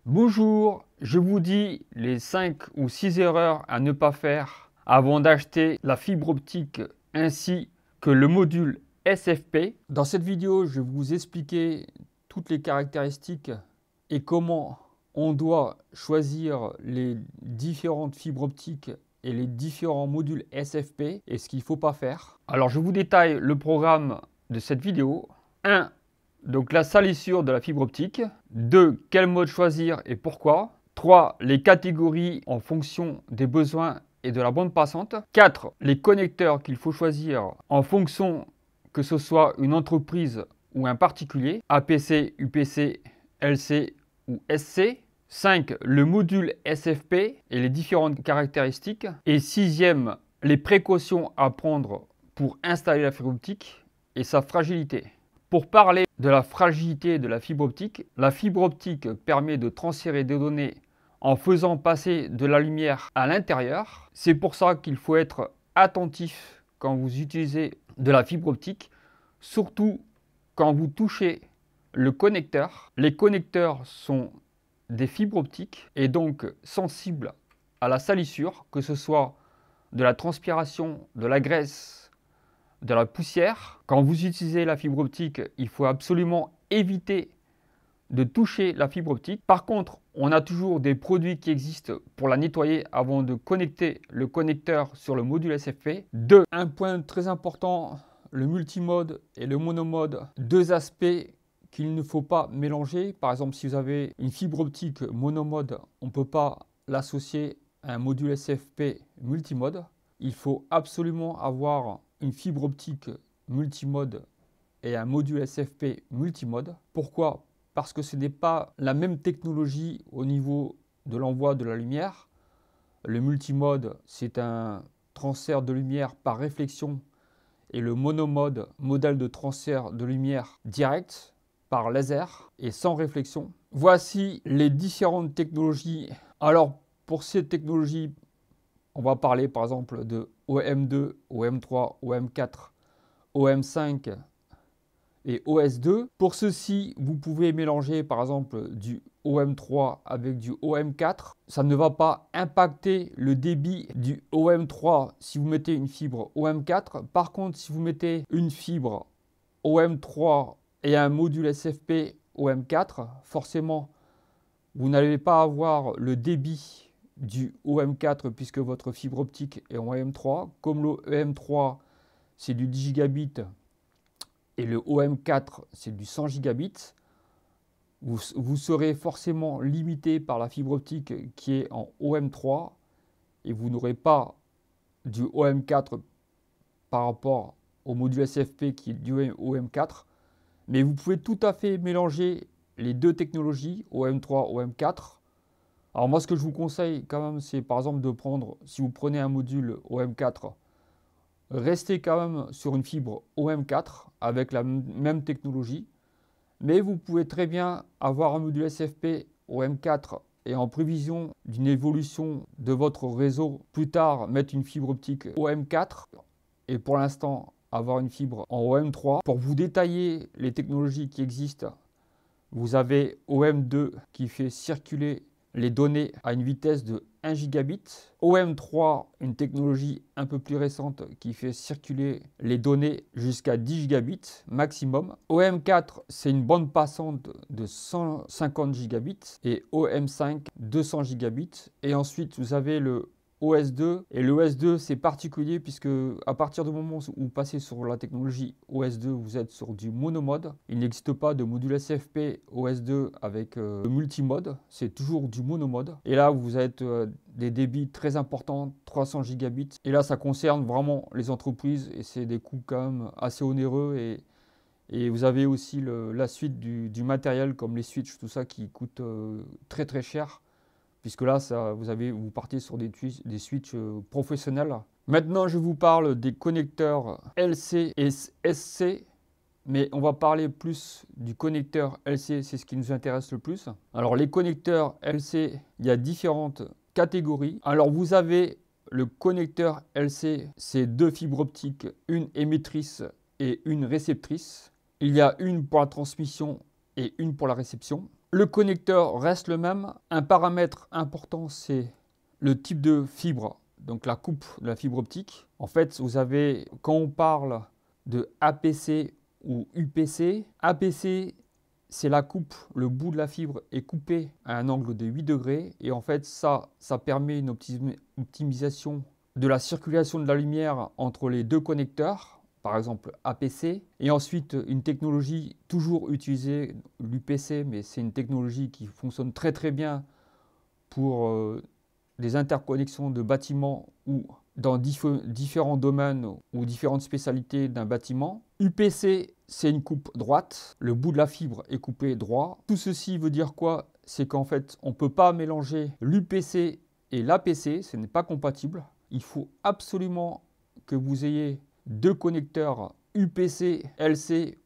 Bonjour, je vous dis les 5 ou 6 erreurs à ne pas faire avant d'acheter la fibre optique ainsi que le module SFP. Dans cette vidéo, je vais vous expliquer toutes les caractéristiques et comment on doit choisir les différentes fibres optiques et les différents modules SFP et ce qu'il ne faut pas faire. Alors je vous détaille le programme de cette vidéo. 1. Donc la salissure de la fibre optique. 2. Quel mode choisir et pourquoi. 3. Les catégories en fonction des besoins et de la bande passante. 4. Les connecteurs qu'il faut choisir en fonction que ce soit une entreprise ou un particulier. APC, UPC, LC ou SC. 5. Le module SFP et les différentes caractéristiques. Et 6e, les précautions à prendre pour installer la fibre optique et sa fragilité. Pour parler de la fragilité de la fibre optique permet de transférer des données en faisant passer de la lumière à l'intérieur. C'est pour ça qu'il faut être attentif quand vous utilisez de la fibre optique, surtout quand vous touchez le connecteur. Les connecteurs sont des fibres optiques et donc sensibles à la salissure, que ce soit de la transpiration, de la graisse, de la poussière. Quand vous utilisez la fibre optique, il faut absolument éviter de toucher la fibre optique. Par contre, on a toujours des produits qui existent pour la nettoyer avant de connecter le connecteur sur le module SFP. 2. Un point très important, le multimode et le monomode. Deux aspects qu'il ne faut pas mélanger. Par exemple, si vous avez une fibre optique monomode, on ne peut pas l'associer à un module SFP multimode. Il faut absolument avoir une fibre optique multimode et un module SFP multimode. Pourquoi? Parce que ce n'est pas la même technologie au niveau de l'envoi de la lumière. Le multimode, c'est un transfert de lumière par réflexion et le monomode, modèle de transfert de lumière direct par laser et sans réflexion. Voici les différentes technologies. Alors, pour ces technologies, on va parler par exemple de OM2, OM3, OM4, OM5 et OS2. Pour ceci, vous pouvez mélanger par exemple du OM3 avec du OM4. Ça ne va pas impacter le débit du OM3 si vous mettez une fibre OM4. Par contre, si vous mettez une fibre OM3 et un module SFP OM4, forcément, vous n'allez pas avoir le débit du OM4 puisque votre fibre optique est en OM3. Comme le OM3 c'est du 10 gigabits et le OM4 c'est du 100 gigabits, vous serez forcément limité par la fibre optique qui est en OM3 et vous n'aurez pas du OM4 par rapport au module SFP qui est du OM4. Mais vous pouvez tout à fait mélanger les deux technologies, OM3, OM4. Alors moi, ce que je vous conseille quand même, c'est par exemple de prendre, si vous prenez un module OM4, restez quand même sur une fibre OM4 avec la même technologie. Mais vous pouvez très bien avoir un module SFP OM4 et en prévision d'une évolution de votre réseau, plus tard mettre une fibre optique OM4 et pour l'instant avoir une fibre en OM3. Pour vous détailler les technologies qui existent, vous avez OM2 qui fait circuler les données à une vitesse de 1 gigabit. OM3, une technologie un peu plus récente qui fait circuler les données jusqu'à 10 gigabits maximum. OM4, c'est une bande passante de 150 gigabits et OM5, 200 gigabits. Et ensuite, vous avez le OS2. Et le OS2, c'est particulier puisque à partir du moment où vous passez sur la technologie OS2, vous êtes sur du monomode. Il n'existe pas de module SFP OS2 avec le multimode. C'est toujours du monomode. Et là, vous êtes des débits très importants, 300 gigabits. Et là, ça concerne vraiment les entreprises et c'est des coûts quand même assez onéreux. Et vous avez aussi la suite du matériel comme les switches, tout ça qui coûte très très cher. Puisque là, vous partez sur des switches professionnels. Maintenant, je vous parle des connecteurs LC et SC, mais on va parler plus du connecteur LC, c'est ce qui nous intéresse le plus. Alors, les connecteurs LC, il y a différentes catégories. Alors, vous avez le connecteur LC, c'est deux fibres optiques, une émettrice et une réceptrice. Il y a une pour la transmission et une pour la réception. Le connecteur reste le même. Un paramètre important, c'est le type de fibre, donc la coupe de la fibre optique. En fait, vous avez, quand on parle de APC ou UPC, APC, c'est la coupe, le bout de la fibre est coupé à un angle de 8 degrés. Et en fait, ça permet une optimisation de la circulation de la lumière entre les deux connecteurs, par exemple APC. Et ensuite, une technologie toujours utilisée, l'UPC, mais c'est une technologie qui fonctionne très très bien pour des interconnexions de bâtiments ou dans différents domaines ou différentes spécialités d'un bâtiment. UPC, c'est une coupe droite. Le bout de la fibre est coupé droit. Tout ceci veut dire quoi? C'est qu'en fait, on ne peut pas mélanger l'UPC et l'APC. Ce n'est pas compatible. Il faut absolument que vous ayez deux connecteurs UPC-LC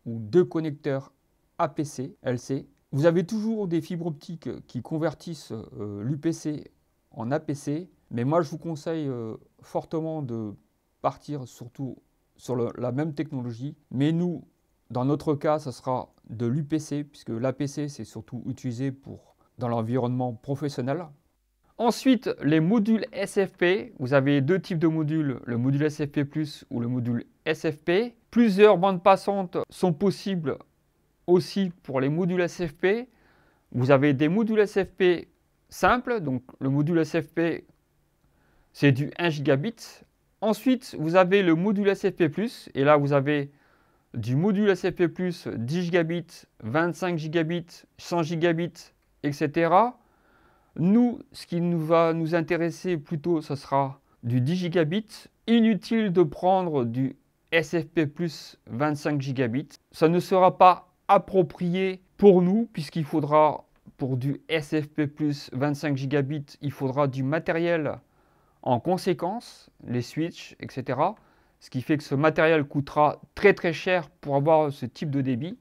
ou deux connecteurs APC-LC. Vous avez toujours des fibres optiques qui convertissent l'UPC en APC, mais moi je vous conseille fortement de partir surtout sur la même technologie. Mais nous, dans notre cas, ça sera de l'UPC, puisque l'APC c'est surtout utilisé dans l'environnement professionnel. Ensuite, les modules SFP. Vous avez deux types de modules, le module SFP+ ou le module SFP. Plusieurs bandes passantes sont possibles aussi pour les modules SFP. Vous avez des modules SFP simples, donc le module SFP c'est du 1 gigabit. Ensuite, vous avez le module SFP+, et là vous avez du module SFP+, 10 gigabits, 25 gigabits, 100 gigabits, etc. Nous, ce qui va nous intéresser plutôt, ce sera du 10 gigabits. Inutile de prendre du SFP+, 25 gigabits. Ça ne sera pas approprié pour nous, puisqu'il faudra, pour du SFP+, 25 gigabits, il faudra du matériel en conséquence, les switches, etc. Ce qui fait que ce matériel coûtera très très cher pour avoir ce type de débit.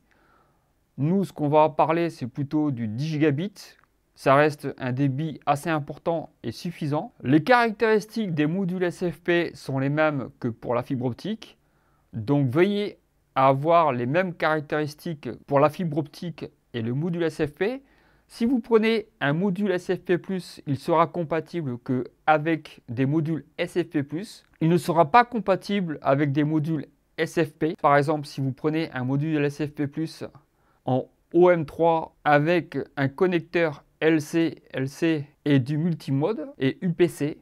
Nous, ce qu'on va parler, c'est plutôt du 10 gigabits. Ça reste un débit assez important et suffisant. Les caractéristiques des modules SFP sont les mêmes que pour la fibre optique. Donc veuillez avoir les mêmes caractéristiques pour la fibre optique et le module SFP. Si vous prenez un module SFP+, il sera compatible qu'avec des modules SFP+. Il ne sera pas compatible avec des modules SFP. Par exemple, si vous prenez un module SFP+, en OM3 avec un connecteur LC et du multimode et UPC,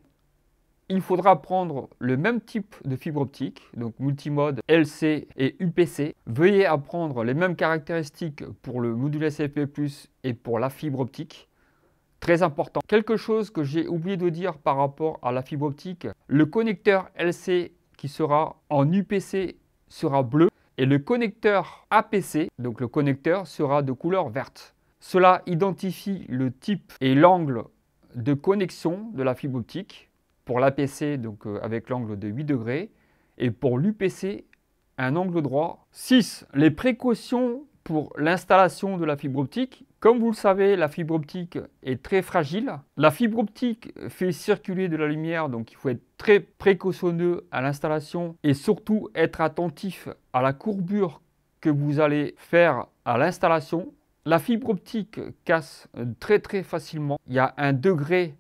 il faudra prendre le même type de fibre optique, donc multimode, LC et UPC. Veuillez apprendre les mêmes caractéristiques pour le module SFP+, et pour la fibre optique. Très important. Quelque chose que j'ai oublié de dire par rapport à la fibre optique, le connecteur LC qui sera en UPC sera bleu et le connecteur APC, donc le connecteur, sera de couleur verte. Cela identifie le type et l'angle de connexion de la fibre optique. Pour l'APC, donc avec l'angle de 8 degrés, et pour l'UPC, un angle droit. 6. Les précautions pour l'installation de la fibre optique. Comme vous le savez, la fibre optique est très fragile. La fibre optique fait circuler de la lumière, donc il faut être très précautionneux à l'installation et surtout être attentif à la courbure que vous allez faire à l'installation. La fibre optique casse très très facilement. Il y a un degré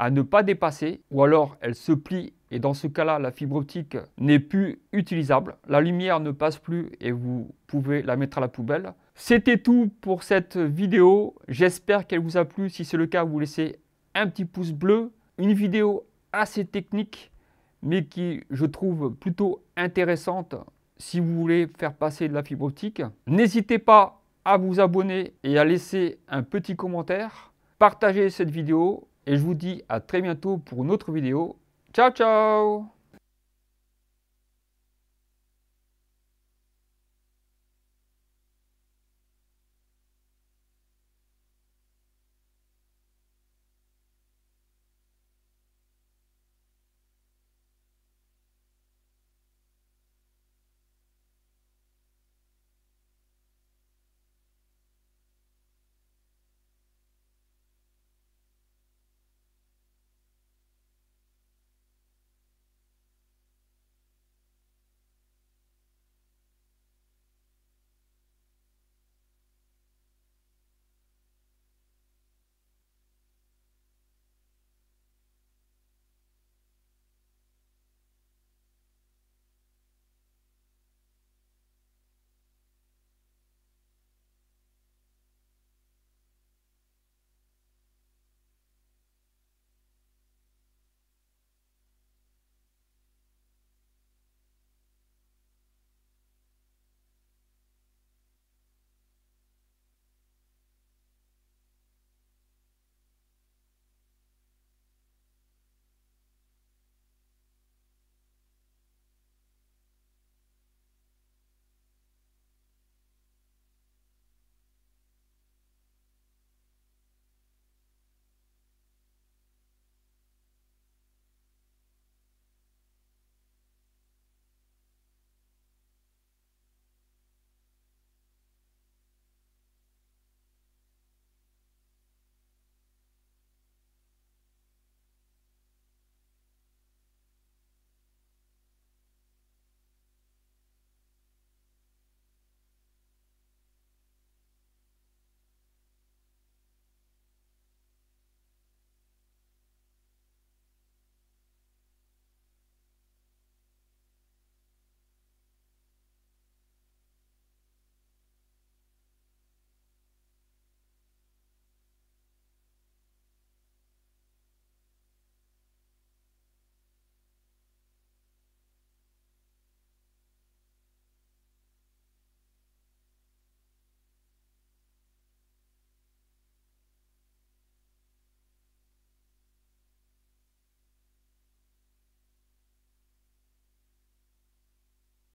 à ne pas dépasser, ou alors elle se plie et dans ce cas-là, la fibre optique n'est plus utilisable. La lumière ne passe plus et vous pouvez la mettre à la poubelle. C'était tout pour cette vidéo. J'espère qu'elle vous a plu. Si c'est le cas, vous laissez un petit pouce bleu. Une vidéo assez technique, mais qui, je trouve, plutôt intéressante si vous voulez faire passer de la fibre optique. N'hésitez pas à vous abonner et à laisser un petit commentaire. Partagez cette vidéo. Et je vous dis à très bientôt pour une autre vidéo. Ciao, ciao!